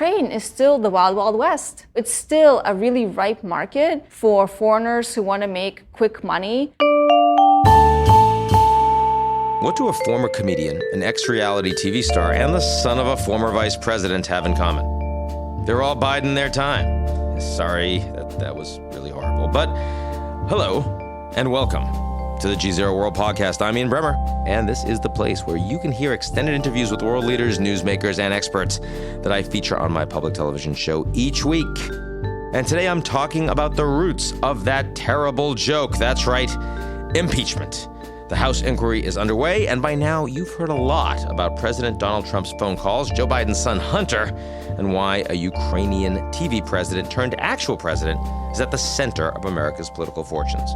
Ukraine is still the wild, wild west. It's still a really ripe market for foreigners who want to make quick money. What do a former comedian, an ex-reality TV star, and the son of a former vice president have in common? They're all biding their time. Sorry, that was really horrible. But hello, and welcome to the GZERO World podcast. I'm Ian Bremmer, and this is the place where you can hear extended interviews with world leaders, newsmakers, and experts that I feature on my public television show each week. And today I'm talking about the roots of that terrible joke. That's right, impeachment. The House inquiry is underway, and by now you've heard a lot about President Donald Trump's phone calls, Joe Biden's son Hunter, and why a Ukrainian TV president turned actual president is at the center of America's political fortunes.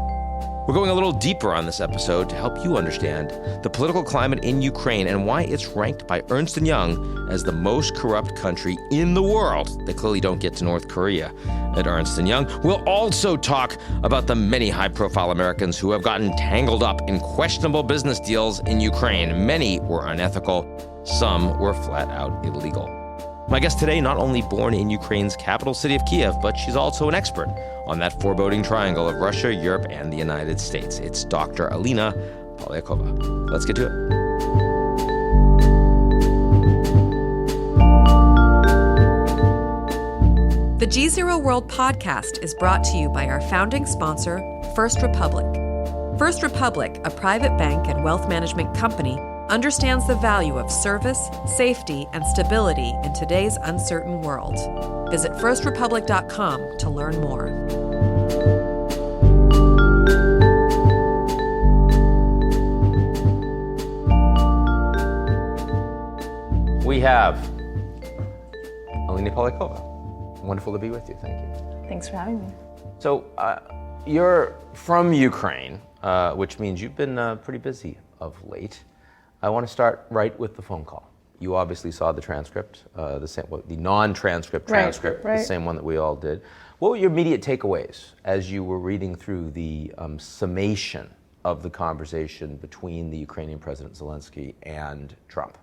We're going a little deeper on this episode to help you understand the political climate in Ukraine and why it's ranked by Ernst & Young as the most corrupt country in the world. They clearly don't get to North Korea at Ernst & Young. We'll also talk about the many high-profile Americans who have gotten tangled up in questionable business deals in Ukraine. Many were unethical. Some were flat-out illegal. My guest today, not only born in Ukraine's capital city of Kiev, but she's also an expert on that foreboding triangle of Russia, Europe, and the United States. It's Dr. Alina Polyakova. Let's get to it. The GZERO World podcast is brought to you by our founding sponsor, First Republic. First Republic, a private bank and wealth management company, understands the value of service, safety, and stability in today's uncertain world. Visit firstrepublic.com to learn more. We have Alina Polyakova. Wonderful to be with you. Thank you. Thanks for having me. So you're from Ukraine, which means you've been pretty busy of late. I want to start right with the phone call. You obviously saw the transcript, the non-transcript transcript, right. The same one that we all did. What were your immediate takeaways as you were reading through the summation of the conversation between the Ukrainian President Zelensky and Trump?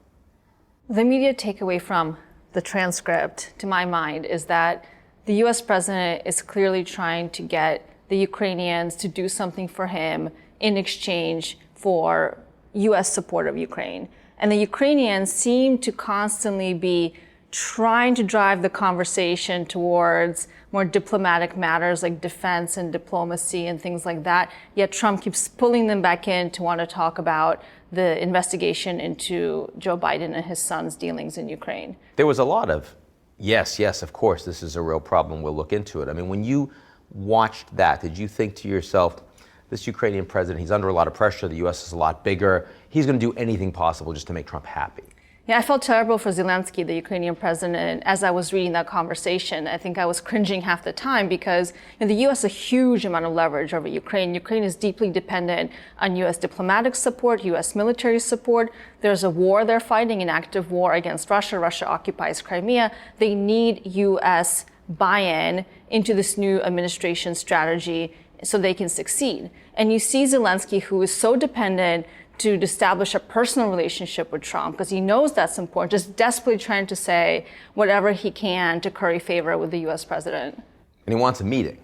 The immediate takeaway from the transcript, to my mind, is that the U.S. president is clearly trying to get the Ukrainians to do something for him in exchange for U.S. support of Ukraine. And the Ukrainians seem to constantly be trying to drive the conversation towards more diplomatic matters like defense and diplomacy and things like that. Yet Trump keeps pulling them back in to want to talk about the investigation into Joe Biden and his son's dealings in Ukraine. There was a lot of, yes, of course, this is a real problem, we'll look into it. I mean, when you watched that, did you think to yourself, this Ukrainian president, he's under a lot of pressure, the U.S. is a lot bigger, he's going to do anything possible just to make Trump happy? Yeah, I felt terrible for Zelensky, the Ukrainian president, as I was reading that conversation. I think I was cringing half the time because the U.S. has a huge amount of leverage over Ukraine. Ukraine is deeply dependent on U.S. diplomatic support, U.S. military support. There's a war they're fighting, an active war against Russia. Russia occupies Crimea. They need U.S. buy-in into this new administration strategy so they can succeed. And you see Zelensky, who is so dependent to establish a personal relationship with Trump, because he knows that's important, just desperately trying to say whatever he can to curry favor with the U.S. president. And he wants a meeting.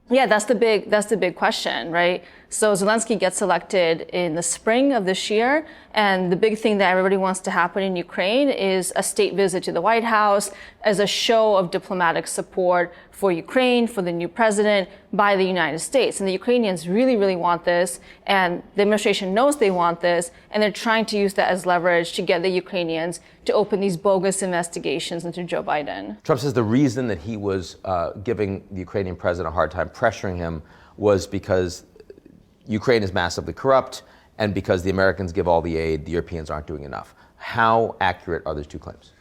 Yeah, that's the big question, right? So Zelensky gets elected in the spring of this year, and the big thing that everybody wants to happen in Ukraine is a state visit to the White House as a show of diplomatic support for Ukraine, for the new president, by the United States. And the Ukrainians really, really want this, and the administration knows they want this, and they're trying to use that as leverage to get the Ukrainians to open these bogus investigations into Joe Biden. Trump says the reason that he was giving the Ukrainian president a hard time, pressuring him, was because Ukraine is massively corrupt and because the Americans give all the aid, the Europeans aren't doing enough. How accurate are those two claims?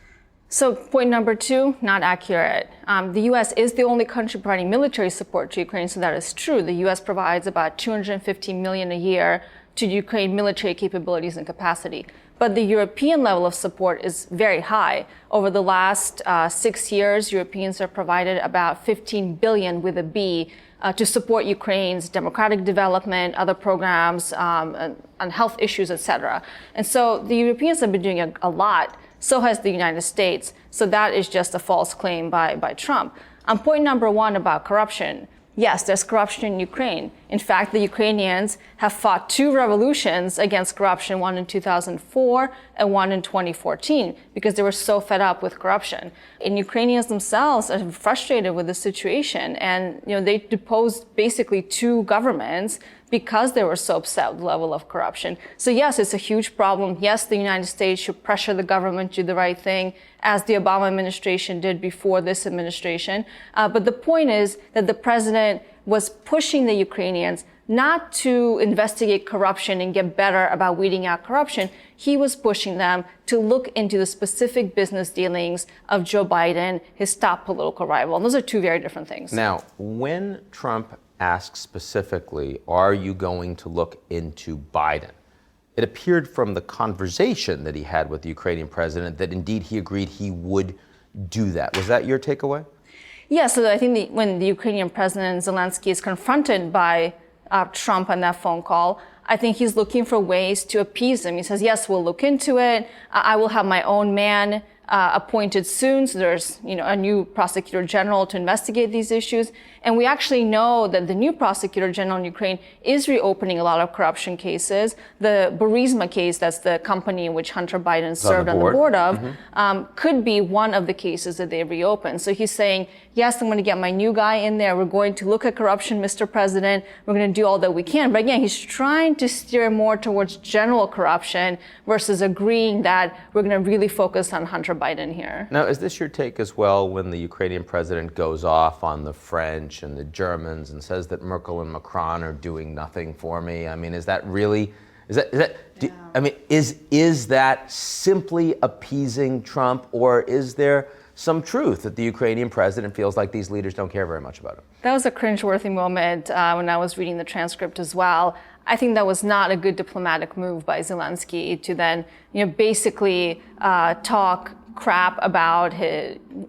So point number two, not accurate. The U.S. is the only country providing military support to Ukraine, so that is true. The U.S. provides about $250 million a year to Ukraine military capabilities and capacity. But the European level of support is very high. Over the last 6 years, Europeans have provided about $15 billion with a B to support Ukraine's democratic development, other programs, on health issues, et cetera. And so the Europeans have been doing a lot So has the United States. So that is just a false claim by Trump. On point number one about corruption, yes, there's corruption in Ukraine. In fact, the Ukrainians have fought 2 revolutions against corruption, one in 2004 and one in 2014, because they were so fed up with corruption. And Ukrainians themselves are frustrated with the situation. And they deposed basically 2 governments because they were so upset with the level of corruption. So yes, it's a huge problem. Yes, the United States should pressure the government to do the right thing, as the Obama administration did before this administration. But the point is that the president was pushing the Ukrainians not to investigate corruption and get better about weeding out corruption. He was pushing them to look into the specific business dealings of Joe Biden, his top political rival. And those are 2 very different things. Now, when Trump asked specifically, are you going to look into Biden? It appeared from the conversation that he had with the Ukrainian president that indeed he agreed he would do that. Was that your takeaway? Yeah, so I think when the Ukrainian president Zelensky is confronted by Trump on that phone call, I think he's looking for ways to appease him. He says, yes, we'll look into it. I will have my own man appointed soon. So there's, a new prosecutor general to investigate these issues. And we actually know that the new prosecutor general in Ukraine is reopening a lot of corruption cases. The Burisma case, that's the company in which Hunter Biden served on the board of, could be one of the cases that they reopened. So he's saying, yes, I'm going to get my new guy in there. We're going to look at corruption, Mr. President. We're going to do all that we can. But again, he's trying to steer more towards general corruption versus agreeing that we're going to really focus on Hunter Biden here. Now, is this your take as well when the Ukrainian president goes off on the French and the Germans and says that Merkel and Macron are doing nothing for me? I mean, is that really, is that simply appeasing Trump, or is there some truth that the Ukrainian president feels like these leaders don't care very much about him? That was a cringeworthy moment when I was reading the transcript as well. I think that was not a good diplomatic move by Zelensky to then, basically talk crap about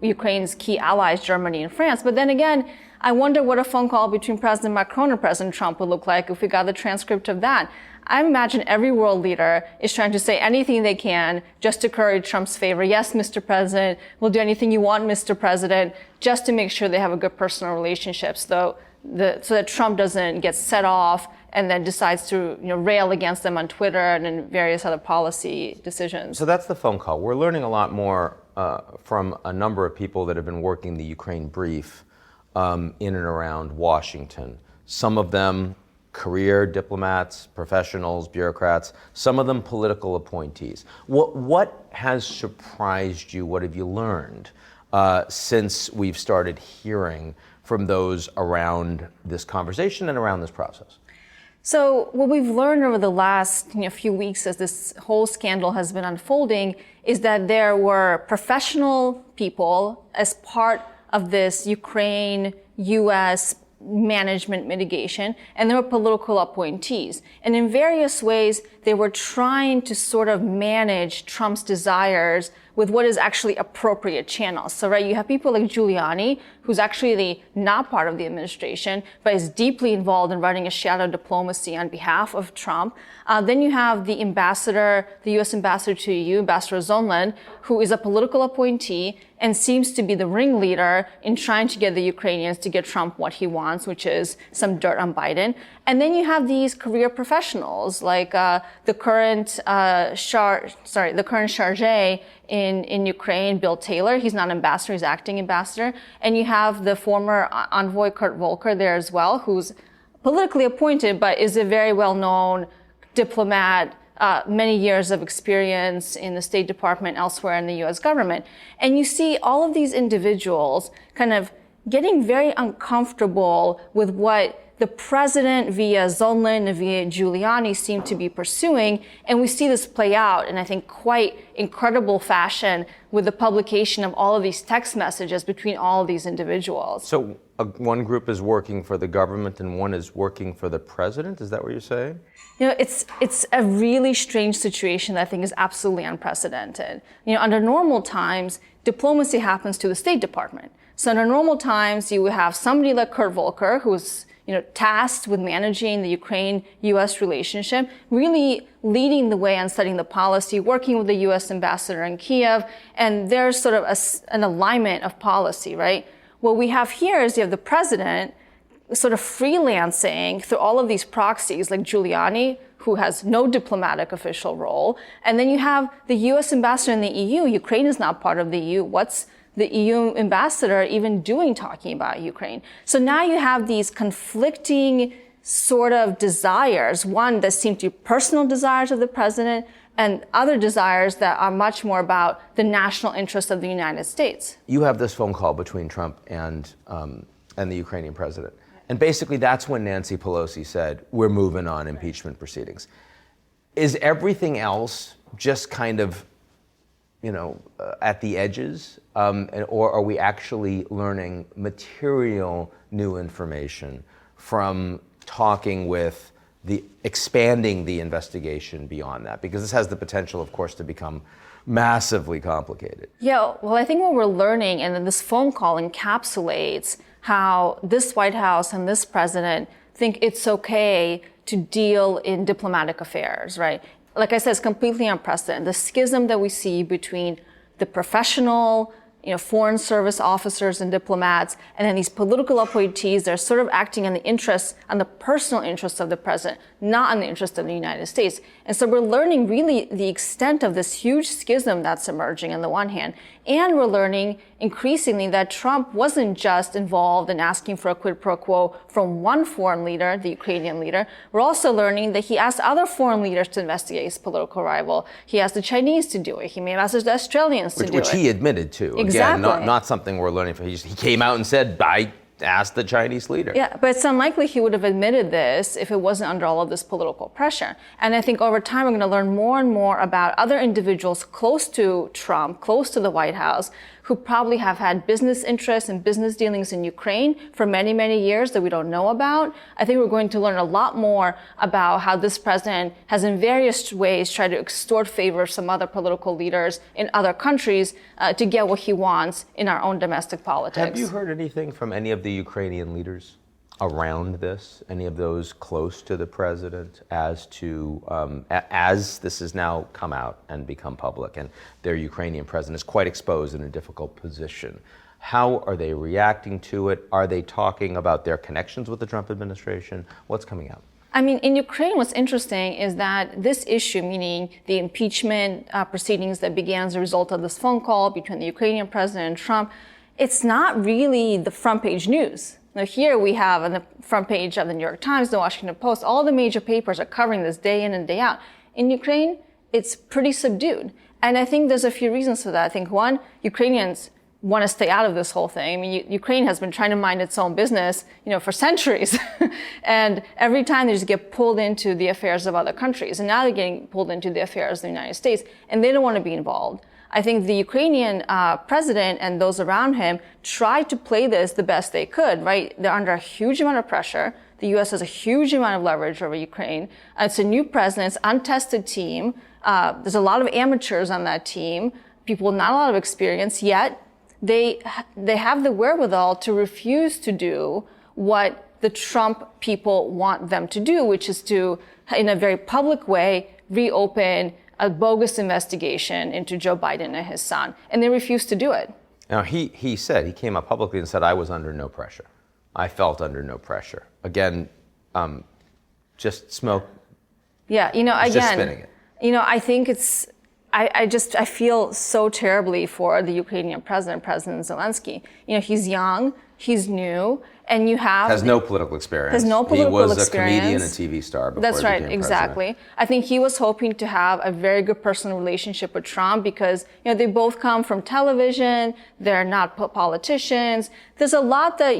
Ukraine's key allies, Germany and France. But then again, I wonder what a phone call between President Macron and President Trump would look like if we got the transcript of that. I imagine every world leader is trying to say anything they can just to curry Trump's favor. Yes, Mr. President, we'll do anything you want, Mr. President, just to make sure they have a good personal relationship, so that Trump doesn't get set off and then decides to rail against them on Twitter and in various other policy decisions. So that's the phone call. We're learning a lot more from a number of people that have been working the Ukraine brief in and around Washington. Some of them career diplomats, professionals, bureaucrats, some of them political appointees. What has surprised you? What have you learned since we've started hearing from those around this conversation and around this process? So what we've learned over the last few weeks as this whole scandal has been unfolding is that there were professional people as part of this Ukraine-US management mitigation, and there were political appointees. And in various ways, they were trying to sort of manage Trump's desires with what is actually appropriate channels. So, right, you have people like Giuliani, who's actually not part of the administration, but is deeply involved in running a shadow diplomacy on behalf of Trump. Then you have the ambassador, the U.S. ambassador to EU, Ambassador Sondland, who is a political appointee and seems to be the ringleader in trying to get the Ukrainians to get Trump what he wants, which is some dirt on Biden. And then you have these career professionals like the current chargé in Ukraine, Bill Taylor. He's not ambassador, he's acting ambassador. And you have the former envoy Kurt Volker there as well, who's politically appointed, but is a very well-known diplomat, many years of experience in the State Department, elsewhere in the U.S. government. And you see all of these individuals kind of getting very uncomfortable with what the president via Sondland and via Giuliani seem to be pursuing. And we see this play out in, I think, quite incredible fashion with the publication of all of these text messages between all of these individuals. So one group is working for the government and one is working for the president? Is that what you're saying? It's a really strange situation that I think is absolutely unprecedented. Under normal times, diplomacy happens to the State Department. So under normal times, you would have somebody like Kurt Volker, who's tasked with managing the Ukraine-U.S. relationship, really leading the way on setting the policy, working with the U.S. ambassador in Kiev, and there's sort of an alignment of policy, right? What we have here is you have the president sort of freelancing through all of these proxies like Giuliani, who has no diplomatic official role. And then you have the US ambassador in the EU. Ukraine is not part of the EU. What's the EU ambassador even doing talking about Ukraine? So now you have these conflicting sort of desires, one that seem to be personal desires of the president and other desires that are much more about the national interest of the United States. You have this phone call between Trump and the Ukrainian president. And basically that's when Nancy Pelosi said, we're moving on impeachment proceedings. Is everything else just kind of, at the edges? Or are we actually learning material new information from talking with expanding the investigation beyond that? Because this has the potential, of course, to become massively complicated. Yeah, well, I think what we're learning, and then this phone call encapsulates how this White House and this president think it's okay to deal in diplomatic affairs, right? Like I said, it's completely unprecedented. The schism that we see between the professional, foreign service officers and diplomats, and then these political appointees that are sort of acting on the personal interests of the president, not on the interest of the United States. And so we're learning really the extent of this huge schism that's emerging on the one hand, and we're learning increasingly that Trump wasn't just involved in asking for a quid pro quo from one foreign leader, the Ukrainian leader. We're also learning that he asked other foreign leaders to investigate his political rival. He asked the Chinese to do it. He may have asked the Australians to do it. Which he admitted to. Exactly. Again, not something we're learning from. He came out and said, I asked the Chinese leader. Yeah, but it's unlikely he would have admitted this if it wasn't under all of this political pressure. And I think over time we're going to learn more and more about other individuals close to Trump, close to the White House, who probably have had business interests and business dealings in Ukraine for many, many years that we don't know about. I think we're going to learn a lot more about how this president has in various ways tried to extort favor of some other political leaders in other countries to get what he wants in our own domestic politics. Have you heard anything from any of the Ukrainian leaders around this, any of those close to the president, as to as this has now come out and become public, and their Ukrainian president is quite exposed in a difficult position? How are they reacting to it? Are they talking about their connections with the Trump administration? What's coming out? I mean, in Ukraine, what's interesting is that this issue, meaning the impeachment proceedings that began as a result of this phone call between the Ukrainian president and Trump, it's not really the front page news. Now here we have on the front page of the New York Times, the Washington Post, all the major papers are covering this day in and day out. In Ukraine, it's pretty subdued. And I think there's a few reasons for that. I think one, Ukrainians want to stay out of this whole thing. I mean, Ukraine has been trying to mind its own business, for centuries. And every time they just get pulled into the affairs of other countries. And now they're getting pulled into the affairs of the United States, and they don't want to be involved. I think the Ukrainian president and those around him tried to play this the best they could, right? They're under a huge amount of pressure. The U.S. has a huge amount of leverage over Ukraine. It's a new president, it's an untested team. There's a lot of amateurs on that team, people with not a lot of experience, yet they have the wherewithal to refuse to do what the Trump people want them to do, which is to, in a very public way, reopen a bogus investigation into Joe Biden and his son, and they refused to do it. Now, he came up publicly and said, I was under no pressure. I felt under no pressure. Again, just smoke. Yeah, again, just spinning it. I think I feel so terribly for the Ukrainian President Zelensky. He's young, he's new, and has no political experience. He was a comedian and TV star before That's right, he became exactly. president. I think he was hoping to have a very good personal relationship with Trump because, they both come from television, they're not politicians. There's a lot that,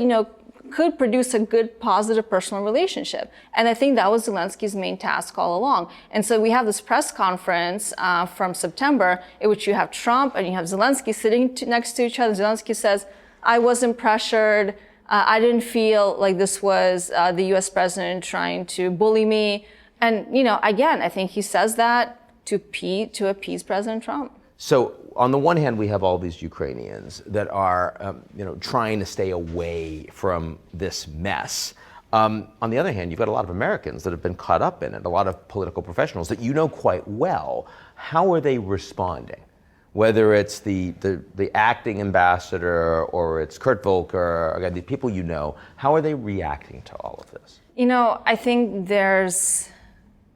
could produce a good, positive personal relationship. And I think that was Zelensky's main task all along. And so we have this press conference from September in which you have Trump and you have Zelensky sitting next to each other. Zelensky says, I wasn't pressured. I didn't feel like this was the U.S. president trying to bully me. And, again, I think he says that to appease President Trump. So on the one hand, we have all these Ukrainians that are, trying to stay away from this mess. On the other hand, you've got a lot of Americans that have been caught up in it, a lot of political professionals that you know quite well. How are they responding? Whether it's the acting ambassador or it's Kurt Volker, again, the people you know, how are they reacting to all of this? I think there's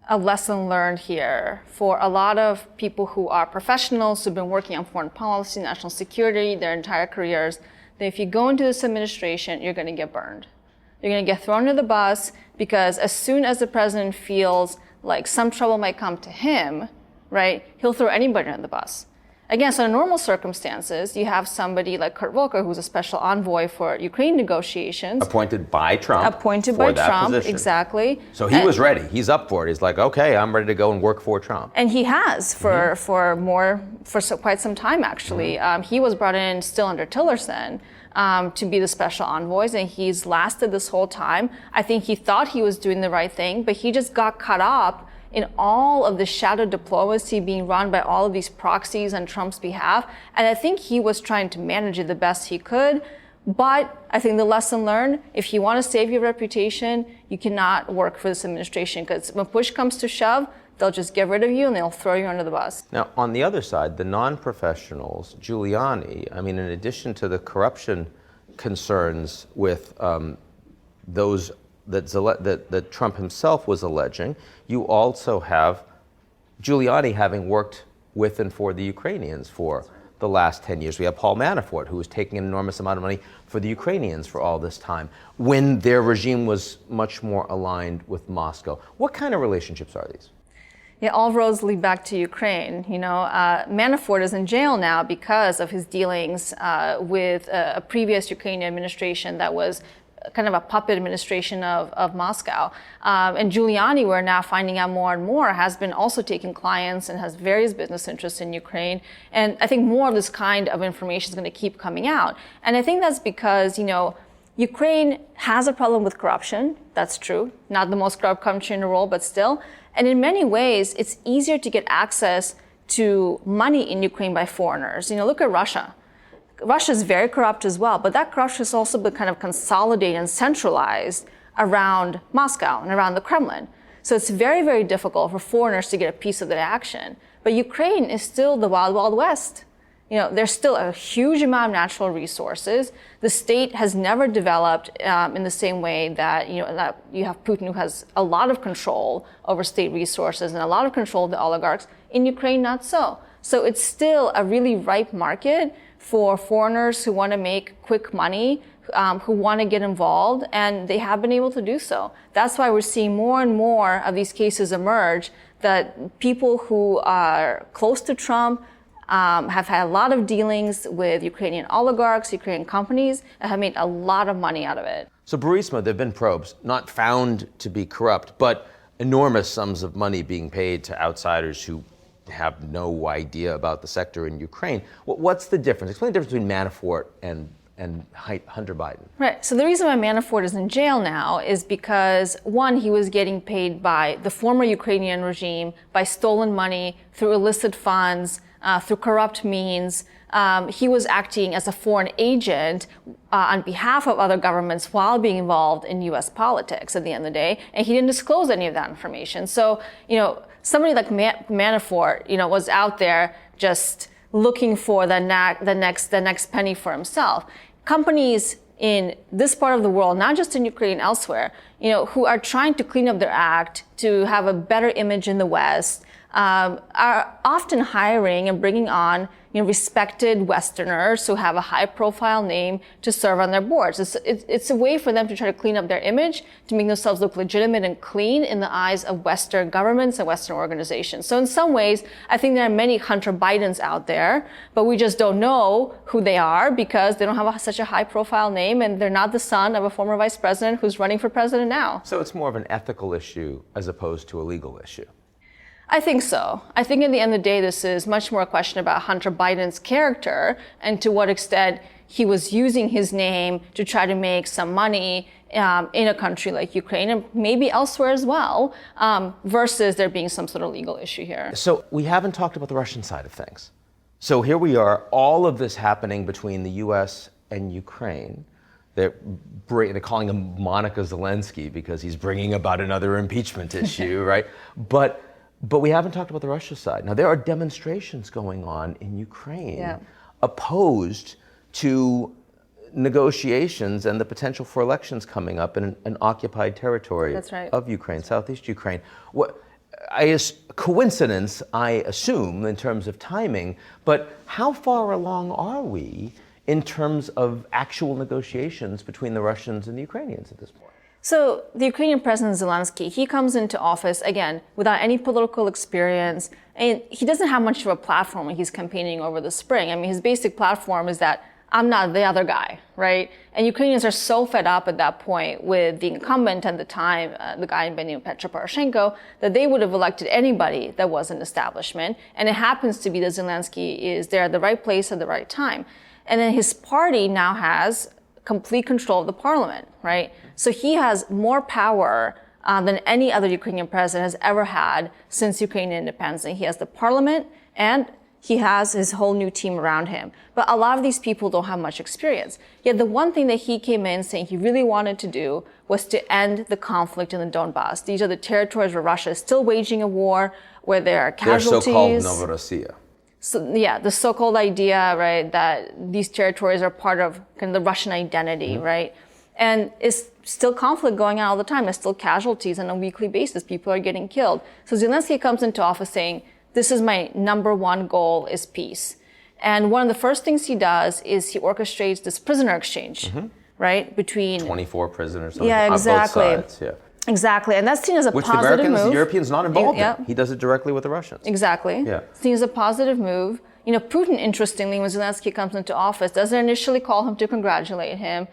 a lesson learned here for a lot of people who are professionals who've been working on foreign policy, national security their entire careers, that if you go into this administration, you're going to get burned. You're going to get thrown under the bus because as soon as the president feels like some trouble might come to him, right, he'll throw anybody under the bus. Again, so in normal circumstances, you have somebody like Kurt Volker, who's a special envoy for Ukraine negotiations. Appointed by Trump. Appointed by Trump, position. Exactly. So he was ready. He's up for it. He's like, okay, I'm ready to go and work for Trump. And he has for quite some time, actually. Mm-hmm. He was brought in still under Tillerson to be the special envoys, and he's lasted this whole time. I think he thought he was doing the right thing, but he just got caught up in all of the shadow diplomacy being run by all of these proxies on Trump's behalf. And I think he was trying to manage it the best he could. But I think the lesson learned, if you want to save your reputation, you cannot work for this administration, because when push comes to shove, they'll just get rid of you and they'll throw you under the bus. Now, on the other side, the non-professionals, Giuliani, I mean, in addition to the corruption concerns with those that Trump himself was alleging, you also have Giuliani having worked with and for the Ukrainians for the last 10 years. We have Paul Manafort, who was taking an enormous amount of money for the Ukrainians for all this time, when their regime was much more aligned with Moscow. What kind of relationships are these? Yeah, all roads lead back to Ukraine. Manafort is in jail now because of his dealings with a previous Ukrainian administration that was kind of a puppet administration of Moscow. And Giuliani, we're now finding out more and more, has been also taking clients and has various business interests in Ukraine. And I think more of this kind of information is going to keep coming out. And I think that's because, Ukraine has a problem with corruption. That's true. Not the most corrupt country in the world, but still. And in many ways, it's easier to get access to money in Ukraine by foreigners. Look at Russia. Russia is very corrupt as well, but that corruption has also been kind of consolidated and centralized around Moscow and around the Kremlin. So it's very, very difficult for foreigners to get a piece of that action. But Ukraine is still the wild, wild west. There's still a huge amount of natural resources. The state has never developed in the same way that, that you have Putin, who has a lot of control over state resources and a lot of control of the oligarchs. In Ukraine, not so. So it's still a really ripe market for foreigners who want to make quick money, who want to get involved, and they have been able to do so. That's why we're seeing more and more of these cases emerge, that people who are close to Trump have had a lot of dealings with Ukrainian oligarchs, Ukrainian companies, and have made a lot of money out of it. So Burisma, there have been probes, not found to be corrupt, but enormous sums of money being paid to outsiders who have no idea about the sector in Ukraine. What's the difference? Explain the difference between Manafort and Hunter Biden. Right. So the reason why Manafort is in jail now is because, one, he was getting paid by the former Ukrainian regime, by stolen money, through illicit funds, through corrupt means. He was acting as a foreign agent on behalf of other governments while being involved in U.S. politics at the end of the day, and he didn't disclose any of that information. So, somebody like Manafort, was out there just looking for the next penny for himself. Companies in this part of the world, not just in Ukraine, elsewhere, who are trying to clean up their act to have a better image in the West, are often hiring and bringing on respected Westerners who have a high-profile name to serve on their boards. It's a way for them to try to clean up their image, to make themselves look legitimate and clean in the eyes of Western governments and Western organizations. So in some ways, I think there are many Hunter Bidens out there, but we just don't know who they are because they don't have such a high-profile name, and they're not the son of a former vice president who's running for president now. So it's more of an ethical issue as opposed to a legal issue. I think so. I think at the end of the day, this is much more a question about Hunter Biden's character and to what extent he was using his name to try to make some money in a country like Ukraine and maybe elsewhere as well, versus there being some sort of legal issue here. So we haven't talked about the Russian side of things. So here we are, all of this happening between the U.S. and Ukraine. They're calling him Monica Zelensky because he's bringing about another impeachment issue, right? But we haven't talked about the Russia side. Now, there are demonstrations going on in Ukraine opposed to negotiations and the potential for elections coming up in an occupied territory of Ukraine, southeast Ukraine. Coincidence, I assume, in terms of timing, but how far along are we in terms of actual negotiations between the Russians and the Ukrainians at this point? So the Ukrainian President Zelensky, he comes into office, again, without any political experience, and he doesn't have much of a platform when he's campaigning over the spring. I mean, his basic platform is that I'm not the other guy, right? And Ukrainians are so fed up at that point with the incumbent at the time, the guy Benjamin Poroshenko, that they would have elected anybody that was an establishment. And it happens to be that Zelensky is there at the right place at the right time. And then his party now has complete control of the parliament, right? So he has more power than any other Ukrainian president has ever had since Ukrainian independence. And he has the parliament and he has his whole new team around him. But a lot of these people don't have much experience. Yet the one thing that he came in saying he really wanted to do was to end the conflict in the Donbass. These are the territories where Russia is still waging a war, where there are casualties. They're so-called Novorossiya. So, yeah, the so-called idea, right, that these territories are part of kind of the Russian identity, right? And it's still conflict going on all the time. There's still casualties on a weekly basis. People are getting killed. So Zelensky comes into office saying, this is my number one goal is peace. And one of the first things he does is he orchestrates this prisoner exchange, right, between 24 prisoners exactly. on both sides. Exactly, and that's seen as a which positive the Americans, move. The Europeans not involved in. He does it directly with the Russians. Exactly. Seen as a positive move. You know, Putin, interestingly, when Zelensky comes into office, doesn't initially call him to congratulate him.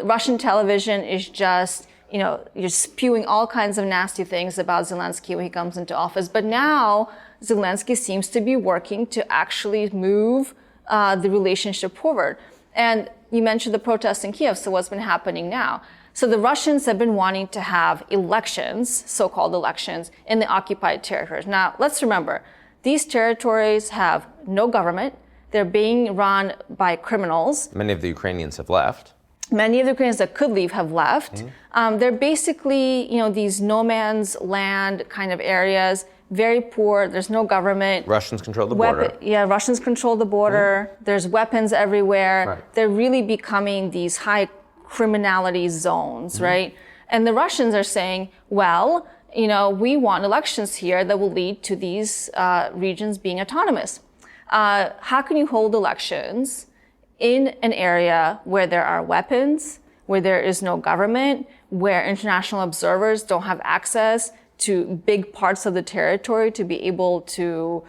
Russian television is just, you're spewing all kinds of nasty things about Zelensky when he comes into office. But now Zelensky seems to be working to actually move the relationship forward. And you mentioned the protests in Kiev, so what's been happening now? So the Russians have been wanting to have elections, so-called elections, in the occupied territories. Now, let's remember, these territories have no government. They're being run by criminals. Many of the Ukrainians have left. Many of the Ukrainians that could leave have left. They're basically, these no man's land kind of areas, very poor. There's no government. Russians control the border. Russians control the border. There's weapons everywhere. They're really becoming these high criminality zones, right? And the Russians are saying, well, we want elections here that will lead to these regions being autonomous. How can you hold elections in an area where there are weapons, where there is no government, where international observers don't have access to big parts of the territory to be able to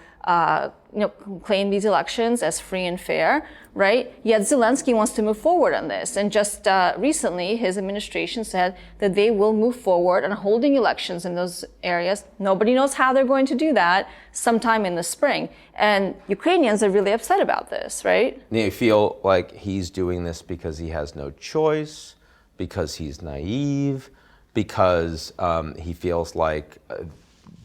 claim these elections as free and fair, right? Yet Zelensky wants to move forward on this. And just recently, his administration said that they will move forward on holding elections in those areas. Nobody knows how they're going to do that sometime in the spring. And Ukrainians are really upset about this, right? You feel like he's doing this because he has no choice, because he's naive, because he feels like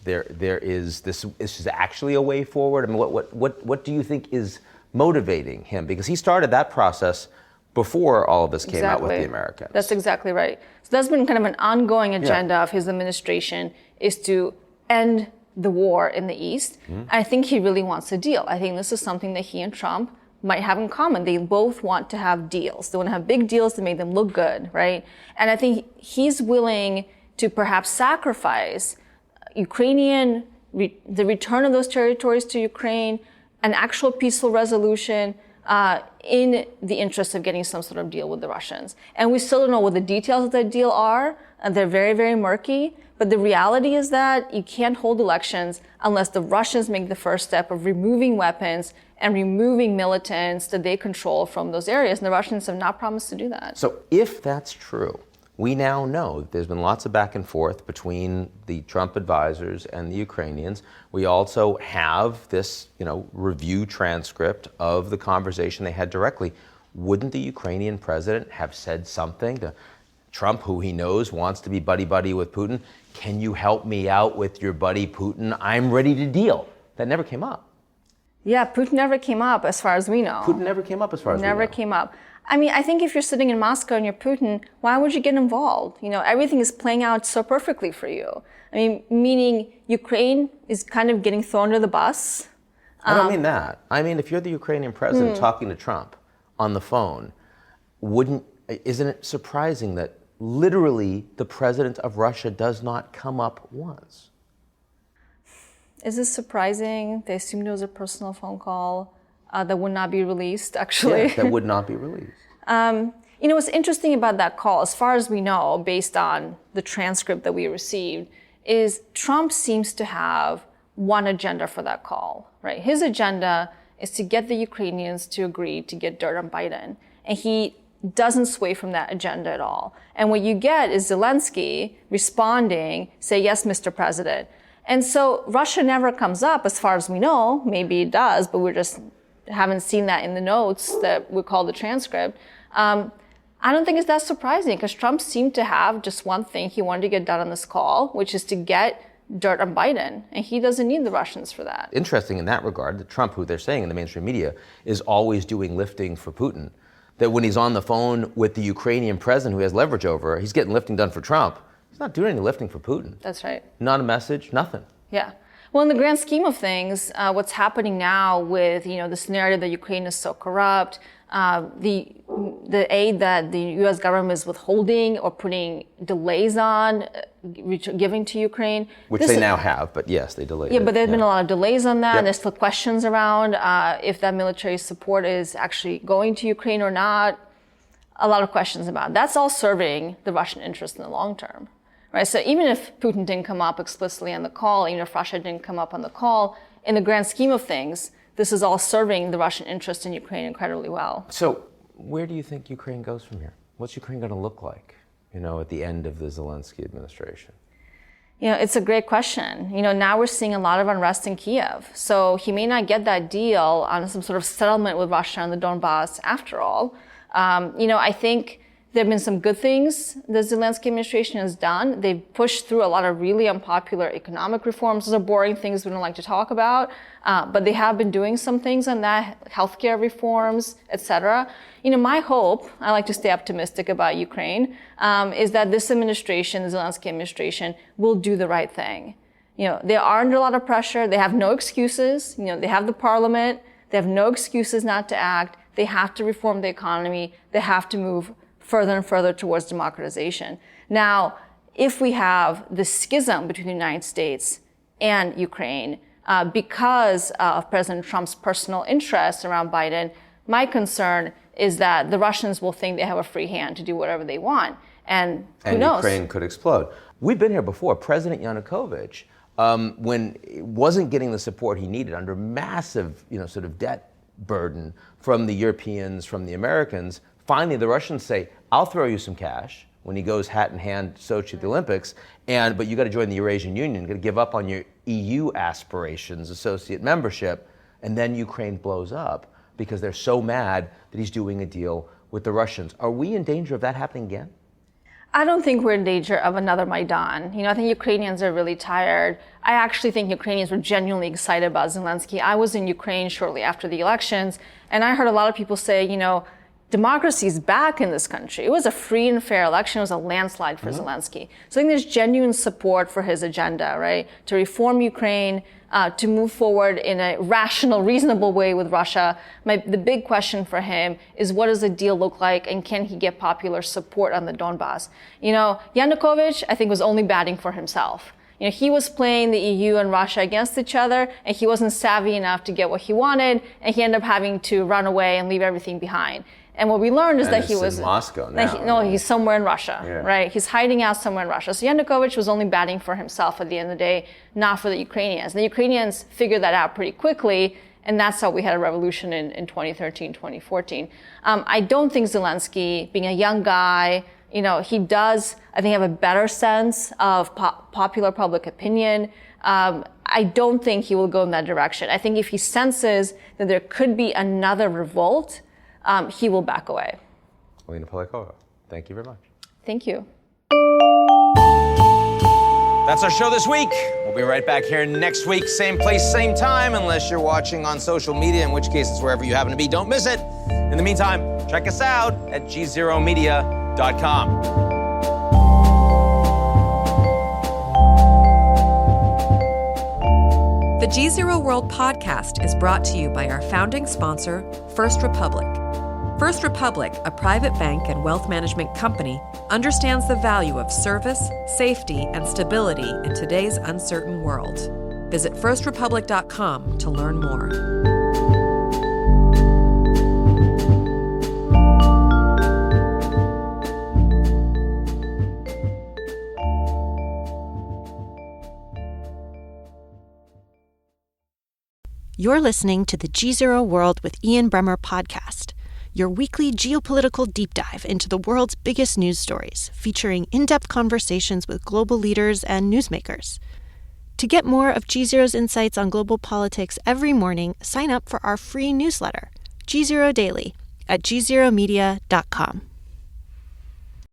there is this is actually a way forward. I mean, what do you think is motivating him? Because he started that process before all of this came out with the Americans. That's exactly right. So that's been kind of an ongoing agenda of his administration, is to end the war in the East. I think he really wants a deal. I think this is something that he and Trump might have in common. They both want to have deals. They want to have big deals to make them look good, right? And I think he's willing to perhaps sacrifice the return of those territories to Ukraine, an actual peaceful resolution in the interest of getting some sort of deal with the Russians. And we still don't know what the details of that deal are. And they're very, very murky. But the reality is that you can't hold elections unless the Russians make the first step of removing weapons and removing militants that they control from those areas. And the Russians have not promised to do that. So if that's true, we now know that there's been lots of back and forth between the Trump advisors and the Ukrainians. We also have this, review transcript of the conversation they had directly. Wouldn't the Ukrainian president have said something to Trump, who he knows wants to be buddy-buddy with Putin? Can you help me out with your buddy Putin? I'm ready to deal. That never came up. Yeah, Putin never came up as far as we know. Putin never came up as far as we know. Never came up. I mean, I think if you're sitting in Moscow and you're Putin, why would you get involved? Everything is playing out so perfectly for you. I mean, meaning Ukraine is kind of getting thrown under the bus. I don't mean that. I mean, if you're the Ukrainian president talking to Trump on the phone, isn't it surprising that literally the president of Russia does not come up once? Is this surprising? They assumed it was a personal phone call that would not be released, actually. Yeah, that would not be released. What's interesting about that call, as far as we know, based on the transcript that we received, is Trump seems to have one agenda for that call, right? His agenda is to get the Ukrainians to agree to get dirt on Biden. And he doesn't sway from that agenda at all. And what you get is Zelensky responding, say, yes, Mr. President. And so Russia never comes up, as far as we know. Maybe it does, but we just haven't seen that in the notes that we call the transcript. I don't think it's that surprising, because Trump seemed to have just one thing he wanted to get done on this call, which is to get dirt on Biden. And he doesn't need the Russians for that. Interesting in that regard that Trump, who they're saying in the mainstream media, is always doing lifting for Putin. That when he's on the phone with the Ukrainian president who has leverage over, he's getting lifting done for Trump. He's not doing any lifting for Putin. That's right. Not a message, nothing. Yeah. Well, in the grand scheme of things, what's happening now with, this narrative that Ukraine is so corrupt, the aid that the U.S. government is withholding or putting delays on giving to Ukraine. Which they now have, but yes, they delayed it. Yeah, but there's been a lot of delays on that. Yep. And there's still questions around if that military support is actually going to Ukraine or not. A lot of questions about it. That's all serving the Russian interest in the long term. Right? So even if Putin didn't come up explicitly on the call, even if Russia didn't come up on the call, in the grand scheme of things, this is all serving the Russian interest in Ukraine incredibly well. So where do you think Ukraine goes from here? What's Ukraine going to look like, at the end of the Zelensky administration? It's a great question. Now we're seeing a lot of unrest in Kiev. So he may not get that deal on some sort of settlement with Russia on the Donbass after all. I think there have been some good things the Zelensky administration has done. They've pushed through a lot of really unpopular economic reforms. Those are boring things we don't like to talk about, but they have been doing some things on that, healthcare reforms, etc. My hope, I like to stay optimistic about Ukraine, is that this administration, the Zelensky administration, will do the right thing. They are under a lot of pressure. They have no excuses. They have the parliament. They have no excuses not to act. They have to reform the economy. They have to move further and further towards democratization. Now, if we have the schism between the United States and Ukraine because of President Trump's personal interests around Biden, my concern is that the Russians will think they have a free hand to do whatever they want. And who knows? Ukraine could explode. We've been here before. President Yanukovych, when he wasn't getting the support he needed under massive, sort of debt burden from the Europeans, from the Americans, finally the Russians say, I'll throw you some cash when he goes hat in hand Sochi at the Olympics, but you got to join the Eurasian Union, you got to give up on your EU aspirations, associate membership, and then Ukraine blows up because they're so mad that he's doing a deal with the Russians. Are we in danger of that happening again? I don't think we're in danger of another Maidan. I think Ukrainians are really tired. I actually think Ukrainians were genuinely excited about Zelensky. I was in Ukraine shortly after the elections, and I heard a lot of people say, democracy is back in this country. It was a free and fair election. It was a landslide for Zelensky. So I think there's genuine support for his agenda, right? To reform Ukraine, to move forward in a rational, reasonable way with Russia. The big question for him is, what does the deal look like, and can he get popular support on the Donbass? Yanukovych, I think, was only batting for himself. He was playing the EU and Russia against each other, and he wasn't savvy enough to get what he wanted, and he ended up having to run away and leave everything behind. And what we learned is that he was in Moscow now. He's somewhere in Russia, right? He's hiding out somewhere in Russia. So Yanukovych was only batting for himself at the end of the day, not for the Ukrainians. The Ukrainians figured that out pretty quickly, and that's how we had a revolution in 2013, 2014. I don't think Zelensky, being a young guy, he does, I think, have a better sense of popular public opinion. I don't think he will go in that direction. I think if he senses that there could be another revolt, he will back away. Alina Polyakova, thank you very much. Thank you. That's our show this week. We'll be right back here next week, same place, same time, unless you're watching on social media, in which case it's wherever you happen to be. Don't miss it. In the meantime, check us out at gzeromedia.com. The GZERO World podcast is brought to you by our founding sponsor, First Republic. First Republic, a private bank and wealth management company, understands the value of service, safety, and stability in today's uncertain world. Visit firstrepublic.com to learn more. You're listening to the GZERO World with Ian Bremmer podcast, your weekly geopolitical deep dive into the world's biggest news stories, featuring in-depth conversations with global leaders and newsmakers. To get more of GZERO's insights on global politics every morning, sign up for our free newsletter, GZERO Daily, at gzeromedia.com.